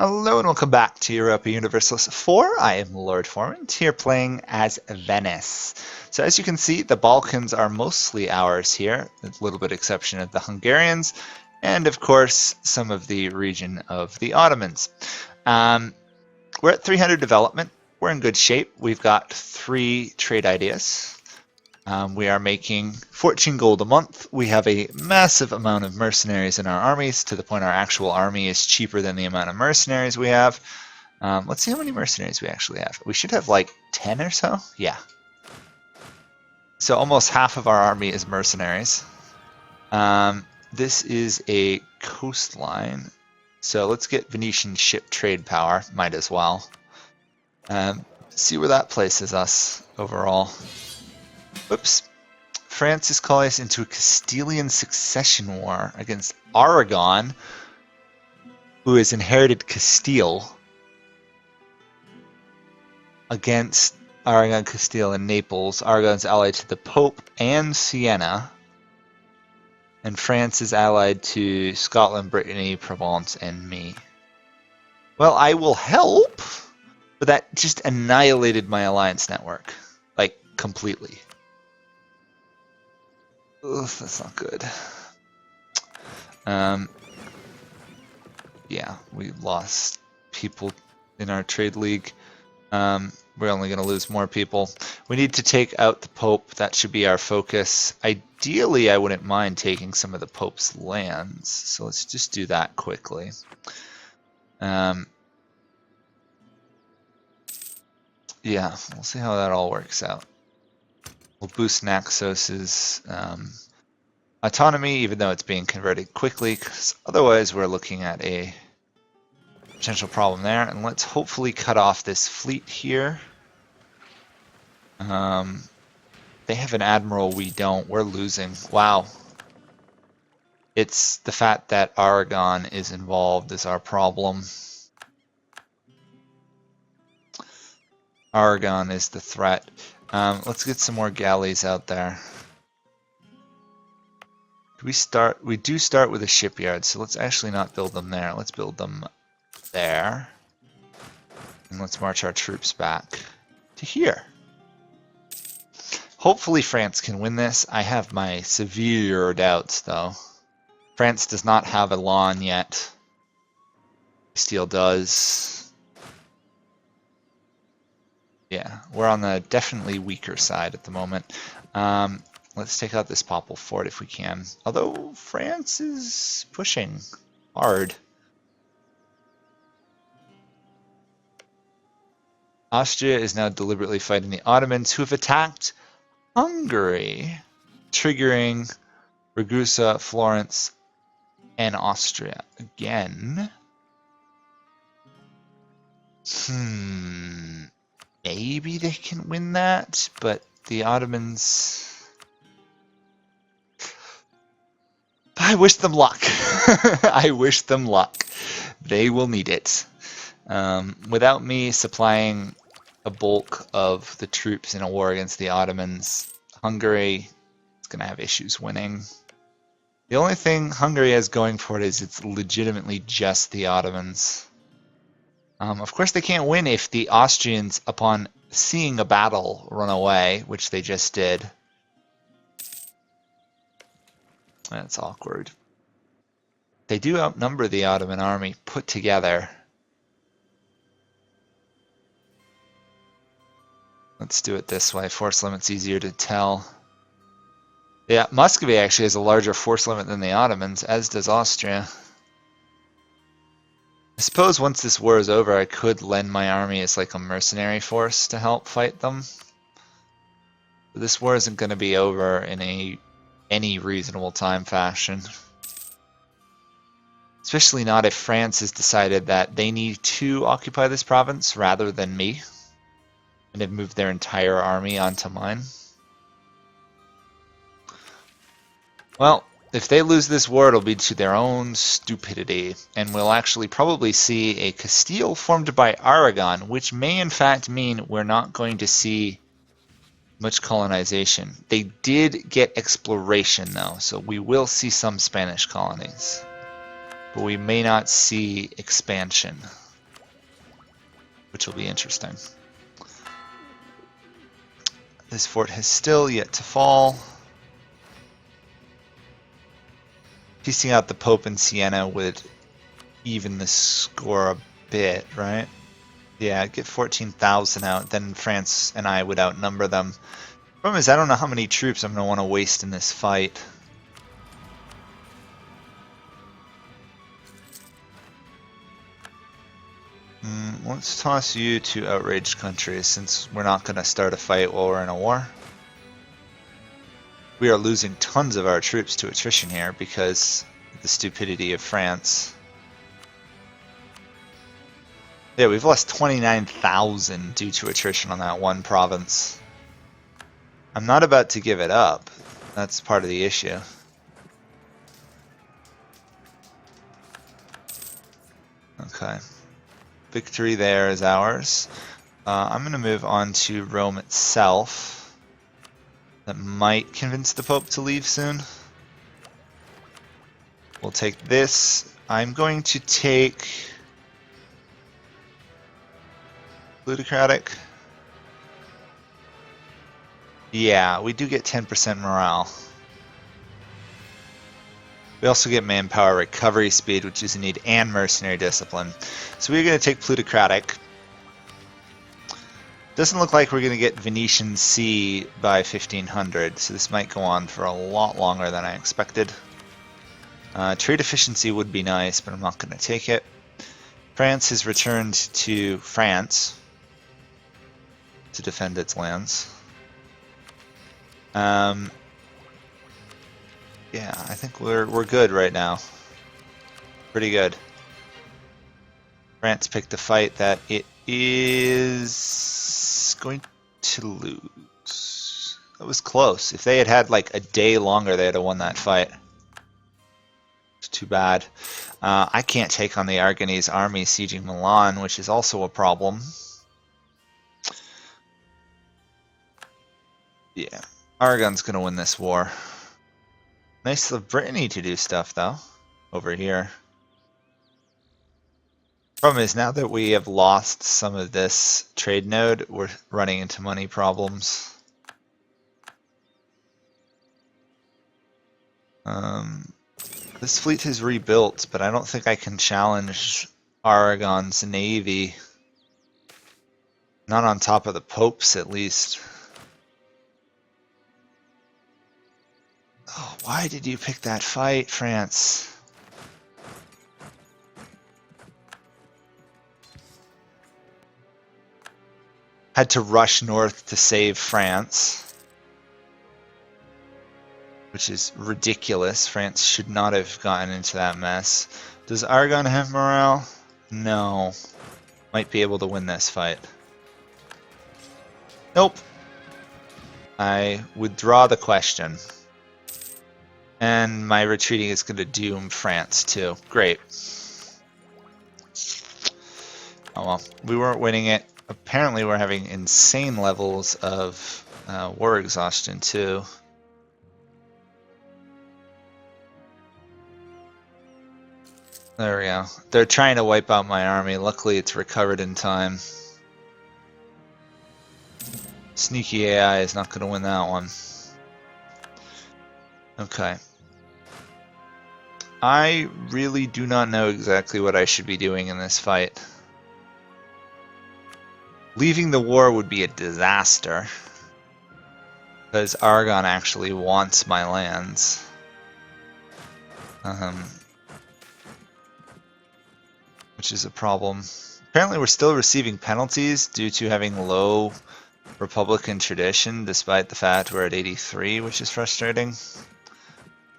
Hello and welcome back to Europa Universalis 4. I am Lord Forwind, here playing as Venice. So as you can see, the Balkans are mostly ours here, with a little bit exception of the Hungarians, and of course some of the region of the Ottomans. We're at 300 development. We're in good shape. We've got 3 trade ideas. We are making 14 gold a month. We have a massive amount of mercenaries in our armies, to the point our actual army is cheaper than the amount of mercenaries we have. Let's see how many mercenaries we actually have. We should have like 10 or so. Yeah. So almost half of our army is mercenaries. This is a coastline. So let's get Venetian ship trade power. Might as well. See where that places us overall. Oops. France is calling us into a Castillian succession war against Aragon, who has inherited Castile, against Aragon, Castile, and Naples. Aragon's allied to the Pope and Siena, and France is allied to Scotland, Brittany, Provence, and me. Well, I will help, but that just annihilated my alliance network, like, completely. Ugh, that's not good. Yeah, we lost people in our trade league. We're only going to lose more people. We need to take out the Pope. That should be our focus. Ideally, I wouldn't mind taking some of the Pope's lands. So let's just do that quickly. Yeah, we'll see how that all works out. We'll boost Naxos's autonomy, even though it's being converted quickly, because otherwise we're looking at a potential problem there. And let's hopefully cut off this fleet here. They have an admiral, we don't. We're losing. Wow. It's the fact that Aragon is involved is our problem. Aragon is the threat. Let's get some more galleys out there. We do start with a shipyard, so let's actually not build them there. Let's build them there. And let's march our troops back to here. Hopefully France can win this. I have my severe doubts, though. France does not have a lawn yet. Castile does. Yeah, we're on the definitely weaker side at the moment. Let's take out this Papal fort if we can. Although France is pushing hard. Austria is now deliberately fighting the Ottomans, who have attacked Hungary, triggering Ragusa, Florence, and Austria again. Maybe they can win that, but the Ottomans... I wish them luck. I wish them luck. They will need it. Without me supplying a bulk of the troops in a war against the Ottomans, Hungary is going to have issues winning. The only thing Hungary has going for it is it's legitimately just the Ottomans. Of course, they can't win if the Austrians, upon seeing a battle, run away, which they just did. That's awkward. They do outnumber the Ottoman army put together. Let's do it this way. Force limit's easier to tell. Yeah, Muscovy actually has a larger force limit than the Ottomans, as does Austria. I suppose once this war is over, I could lend my army as like a mercenary force to help fight them. But this war isn't going to be over in any reasonable time fashion. Especially not if France has decided that they need to occupy this province rather than me, and have moved their entire army onto mine. Well, if they lose this war, it'll be to their own stupidity, and we'll actually probably see a Castile formed by Aragon, which may in fact mean we're not going to see much colonization. They did get exploration, though, so we will see some Spanish colonies, but we may not see expansion. which will be interesting. This fort has still yet to fall. Piecing out the Pope in Siena would even the score a bit, right? Yeah, get 14,000 out, then France and I would outnumber them. Problem is, I don't know how many troops I'm going to want to waste in this fight. Let's toss you to outraged countries, since we're not going to start a fight while we're in a war. We are losing tons of our troops to attrition here because of the stupidity of France. Yeah, we've lost 29,000 due to attrition on that one province. I'm not about to give it up. That's part of the issue. Okay. Victory there is ours. I'm going to move on to Rome itself. That might convince the Pope to leave soon. We'll take this. I'm going to take plutocratic. Yeah, we do get 10% morale. We also get manpower recovery speed, which is a need, and mercenary discipline. So we're going to take plutocratic. Doesn't look like we're going to get Venetian Sea by 1500, so this might go on for a lot longer than I expected. Trade efficiency would be nice, but I'm not going to take it. France has returned to France to defend its lands. Yeah, I think we're good right now. Pretty good. France picked a fight that it is going to lose. That was close. If they had had like a day longer, they'd have won that fight. It's too bad. I can't take on the Aragonese army sieging Milan, which is also a problem. Yeah, Aragon's going to win this war. Nice of Brittany to do stuff, though, over here. Problem is, now that we have lost some of this trade node, we're running into money problems. This fleet has rebuilt, but I don't think I can challenge Aragon's navy. Not on top of the Popes, at least. Oh, why did you pick that fight, France? Had to rush north to save France. Which is ridiculous. France should not have gotten into that mess. Does Aragon have morale? No. Might be able to win this fight. Nope. I withdraw the question. And my retreating is going to doom France too. Great. Oh well, we weren't winning it. Apparently we're having insane levels of war exhaustion too. There we go. They're trying to wipe out my army. Luckily it's recovered in time. Sneaky AI is not going to win that one. Okay. I really do not know exactly what I should be doing in this fight. Leaving the war would be a disaster. Because Aragon actually wants my lands. Which is a problem. Apparently we're still receiving penalties due to having low Republican tradition, despite the fact we're at 83, which is frustrating.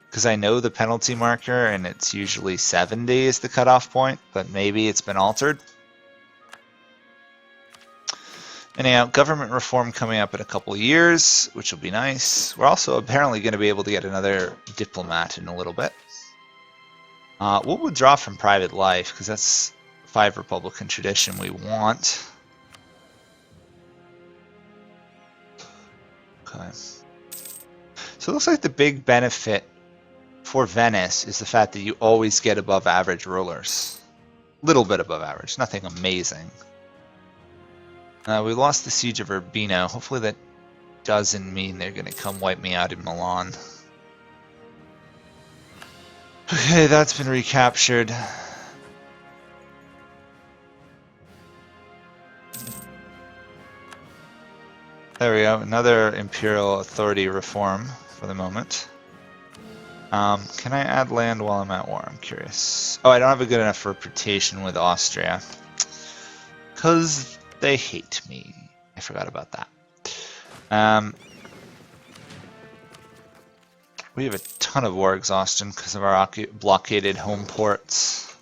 Because I know the penalty marker, and it's usually 70 is the cutoff point, but maybe it's been altered. Anyhow, government reform coming up in a couple of years, which will be nice. We're also apparently going to be able to get another diplomat in a little bit. We'll withdraw from private life, because that's 5 Republican tradition we want. Okay. So it looks like the big benefit for Venice is the fact that you always get above average rulers. Little bit above average, nothing amazing. We lost the siege of Urbino. Hopefully that doesn't mean they're going to come wipe me out in Milan. Okay, that's been recaptured. There we go, another imperial authority reform for the moment. Can I add land while I'm at war? I'm curious. Oh, I don't have a good enough reputation with Austria. Because they hate me. I forgot about that. We have a ton of war exhaustion because of our blockaded home ports.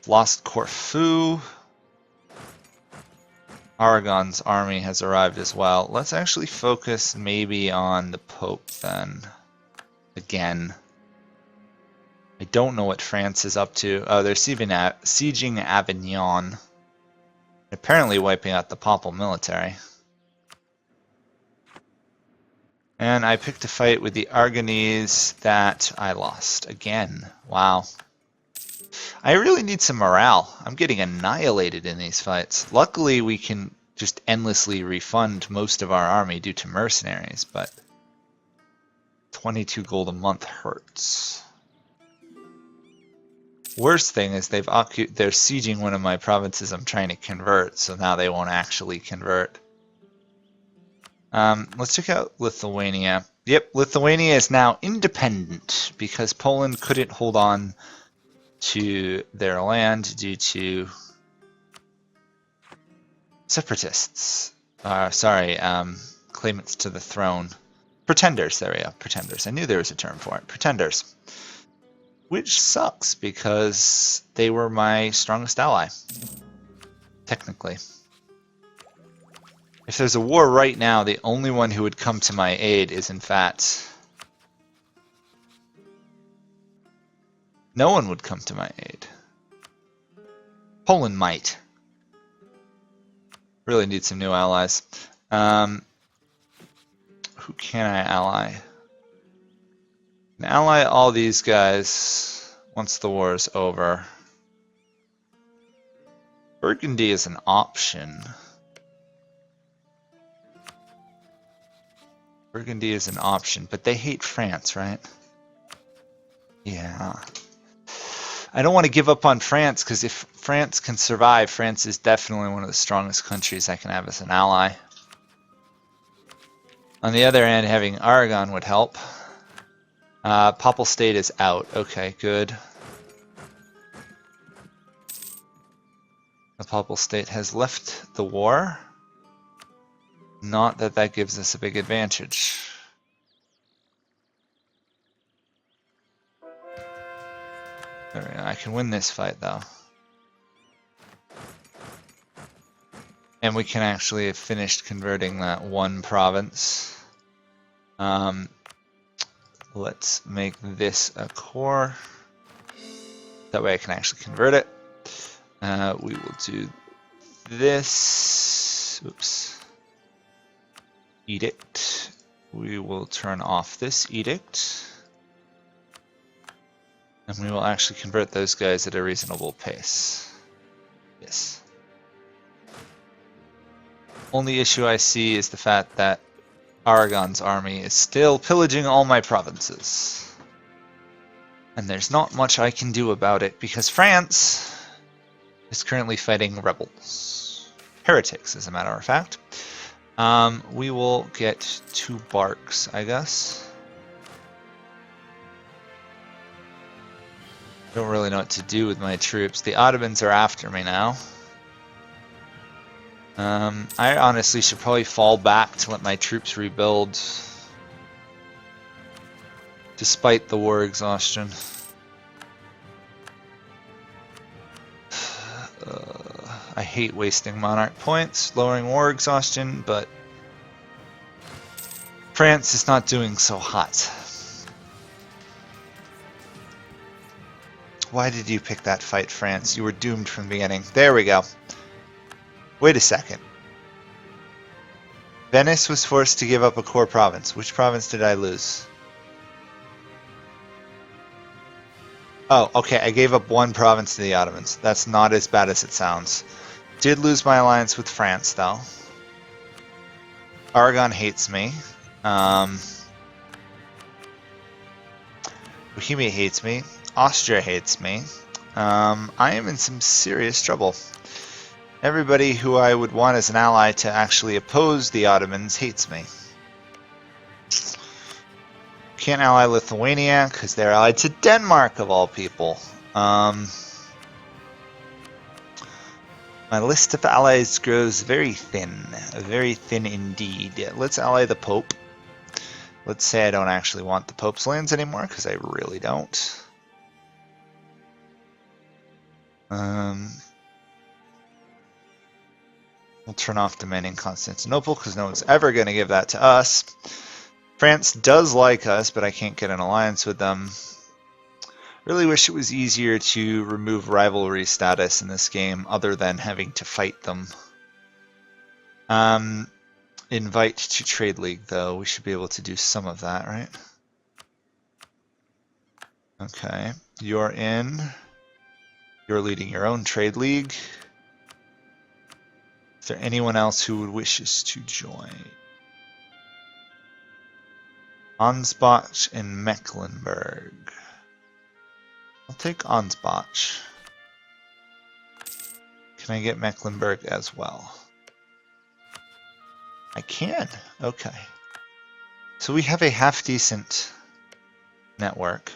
Lost Corfu. Aragon's army has arrived as well. Let's actually focus maybe on the Pope then. Again. I don't know what France is up to. Oh, they're sieging Avignon. Apparently wiping out the Papal military. And I picked a fight with the Aragonese that I lost. Again. Wow. I really need some morale. I'm getting annihilated in these fights. Luckily, we can just endlessly refund most of our army due to mercenaries, but 22 gold a month hurts. Worst thing is they're sieging one of my provinces I'm trying to convert, so now they won't actually convert. Let's check out Lithuania. Yep, Lithuania is now independent because Poland couldn't hold on to their land due to separatists. Claimants to the throne. Pretenders, there we go, pretenders. I knew there was a term for it, pretenders. Which sucks because they were my strongest ally, technically. If there's a war right now, the only one who would come to my aid is, in fact, no one would come to my aid. Poland might. Really need some new allies. Who can I ally? I can ally all these guys once the war is over. Burgundy is an option. Burgundy is an option, but they hate France, right? Yeah. I don't want to give up on France, because if France can survive, France is definitely one of the strongest countries I can have as an ally. On the other hand, having Aragon would help. Papal State is out. Okay, good. The Papal State has left the war. Not that that gives us a big advantage. There we go. I can win this fight, though. And we can actually have finished converting that one province. Let's make this a core. That way I can actually convert it. We will do this. Oops. Edict. We will turn off this edict. And we will actually convert those guys at a reasonable pace. Yes. Only issue I see is the fact that Aragon's army is still pillaging all my provinces. And there's not much I can do about it because France is currently fighting rebels. Heretics, as a matter of fact. We will get 2 barks, I guess. I don't really know what to do with my troops. The Ottomans are after me now. I honestly should probably fall back to let my troops rebuild. Despite the war exhaustion. I hate wasting monarch points, lowering war exhaustion, but France is not doing so hot. Why did you pick that fight, France? You were doomed from the beginning. There we go. Wait a second. Venice was forced to give up a core province. Which province did I lose? Oh, okay, I gave up 1 province to the Ottomans. That's not as bad as it sounds. Did lose my alliance with France, though. Aragon hates me. Bohemia hates me. Austria hates me. I am in some serious trouble. Everybody who I would want as an ally to actually oppose the Ottomans hates me. Can't ally Lithuania because they're allied to Denmark of all people. My list of allies grows very thin indeed. Let's ally the Pope. Let's say I don't actually want the Pope's lands anymore because I really don't. We'll turn off demanding Constantinople because no one's ever going to give that to us. France does like us, but I can't get an alliance with them. Really wish it was easier to remove rivalry status in this game other than having to fight them. Invite to Trade League, though. We should be able to do some of that, right? Okay, you're in. You're leading your own Trade League. Is there anyone else who wishes to join? Ansbach and Mecklenburg. I'll take Ansbach. Can I get Mecklenburg as well? I can. Okay. So we have a half-decent network.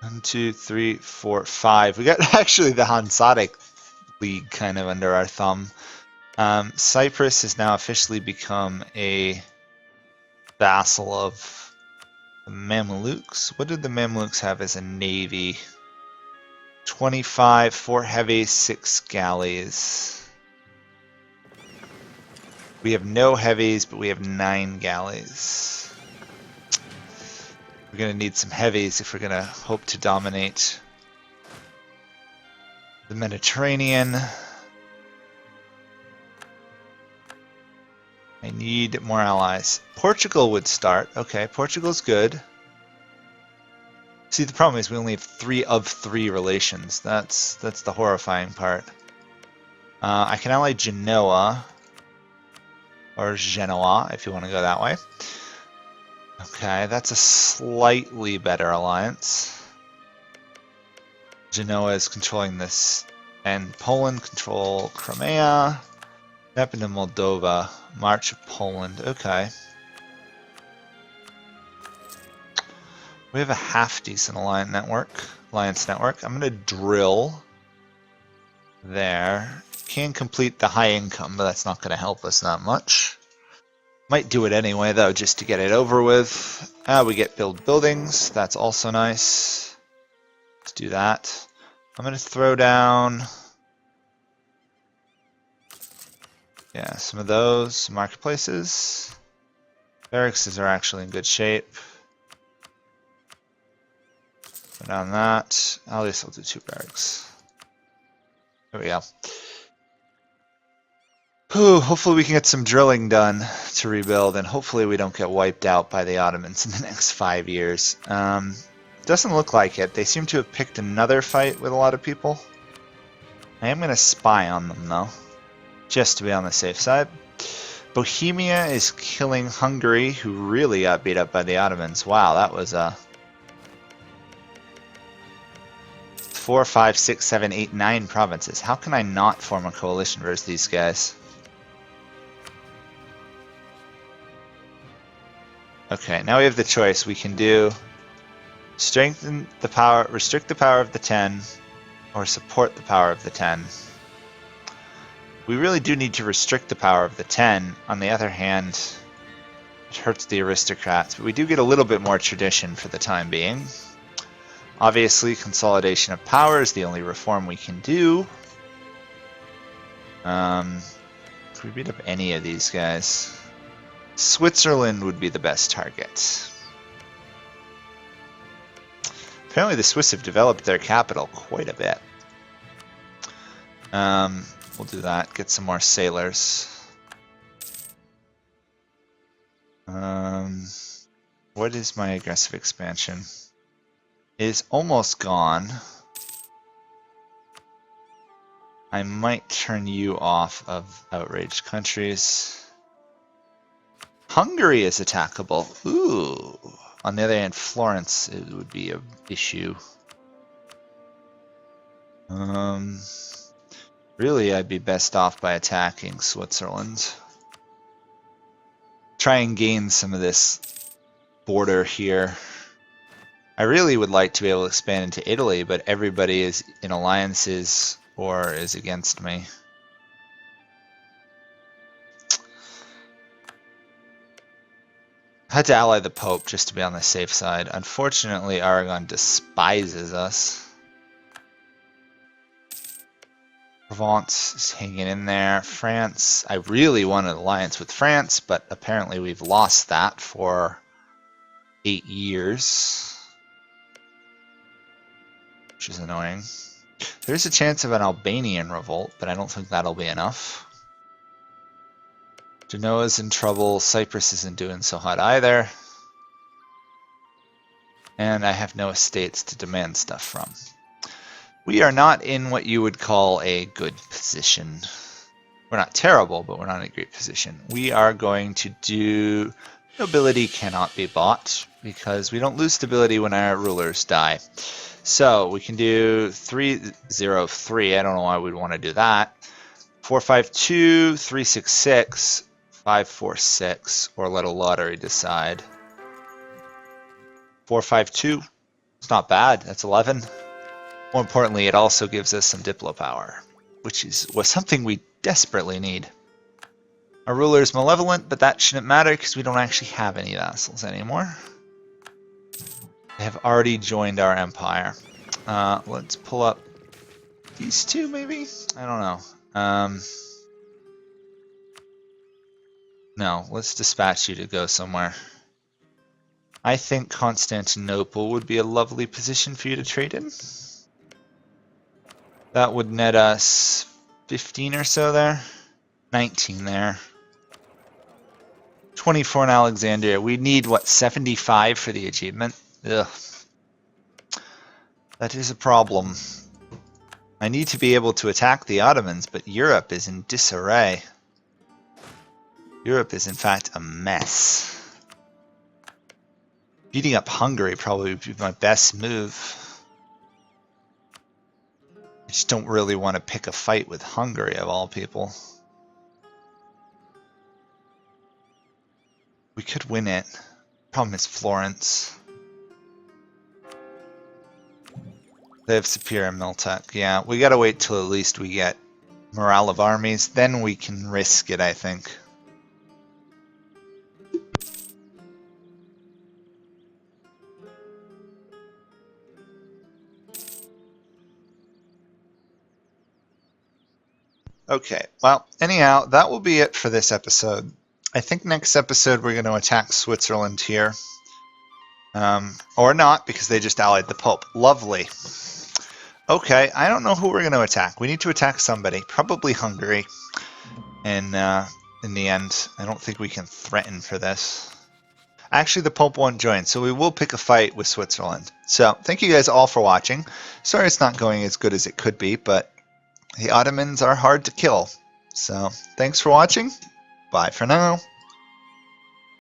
1, 2, 3, 4, 5. We got actually the Hanseatic League kind of under our thumb. Cyprus has now officially become a vassal of the Mamluks. What did the Mamluks have as a navy? 25, 4 heavies, 6 galleys. We have no heavies, but we have 9 galleys. We're going to need some heavies if we're going to hope to dominate the Mediterranean. I need more allies. Portugal would start. Okay, Portugal's good. See, the problem is we only have 3 of 3 relations. That's the horrifying part. I can ally Genoa, or Genoa, if you want to go that way. Okay, that's a slightly better alliance. Genoa is controlling this, and Poland control Crimea. Step into Moldova. March of Poland. Okay. We have a half-decent alliance network. I'm going to drill there. Can complete the high income, but that's not going to help us that much. Might do it anyway, though, just to get it over with. We get buildings. That's also nice. Let's do that. I'm going to throw down... yeah, some of those marketplaces. Barracks are actually in good shape. Put down that. At least I'll do 2 barracks. There we go. Whew, hopefully we can get some drilling done to rebuild, and hopefully we don't get wiped out by the Ottomans in the next 5 years. Doesn't look like it. They seem to have picked another fight with a lot of people. I am going to spy on them, though, just to be on the safe side. Bohemia is killing Hungary, who really got beat up by the Ottomans. Wow, that was a 4, 5, 6, 7, 8, 9 provinces. How can I not form a coalition versus these guys? Okay, now we have the choice. We can do strengthen the power, restrict the power of the 10, or support the power of the 10. We really do need to restrict the power of the 10. On the other hand, it hurts the aristocrats, but we do get a little bit more tradition for the time being. Obviously, consolidation of power is the only reform we can do. Can we beat up any of these guys? Switzerland would be the best target. Apparently the Swiss have developed their capital quite a bit. We'll do that. Get some more sailors. What is my aggressive expansion? It is almost gone. I might turn you off of outraged countries. Hungary is attackable. Ooh. On the other hand, Florence, it would be an issue. Really, I'd be best off by attacking Switzerland. Try and gain some of this border here. I really would like to be able to expand into Italy, but everybody is in alliances or is against me. I had to ally the Pope just to be on the safe side. Unfortunately, Aragon despises us. Provence is hanging in there. France, I really want an alliance with France, but apparently we've lost that for 8 years, which is annoying. There's a chance of an Albanian revolt, but I don't think that'll be enough. Genoa's in trouble. Cyprus isn't doing so hot either. And I have no estates to demand stuff from. We are not in what you would call a good position. We're not terrible, but we're not in a great position. We are going to do... Nobility cannot be bought, because we don't lose stability when our rulers die. So we can do 303. I don't know why we'd want to do that. 452, 366, 546, or let a lottery decide. 452. It's not bad. That's 11. More importantly, it also gives us some Diplo power, which was something we desperately need. Our ruler is malevolent, but that shouldn't matter because we don't actually have any vassals anymore. They have already joined our empire. Let's pull up these two, maybe? I don't know. No, let's dispatch you to go somewhere. I think Constantinople would be a lovely position for you to trade in. That would net us 15 or so there. 19 there. 24 in Alexandria. We need, what, 75 for the achievement? Ugh. That is a problem. I need to be able to attack the Ottomans, but Europe is in disarray. Europe is, in fact, a mess. Beating up Hungary probably would be my best move. I just don't really want to pick a fight with Hungary, of all people. We could win it. Problem is Florence. They have superior Miltech. Yeah, we gotta wait till at least we get morale of armies. Then we can risk it, I think. Okay, well, anyhow, that will be it for this episode. I think next episode we're going to attack Switzerland here. Or not, because they just allied the Pope. Lovely. Okay, I don't know who we're going to attack. We need to attack somebody. Probably Hungary. And in the end, I don't think we can threaten for this. Actually, the Pope won't join, so we will pick a fight with Switzerland. So, thank you guys all for watching. Sorry it's not going as good as it could be, but the Ottomans are hard to kill. So, thanks for watching. Bye for now.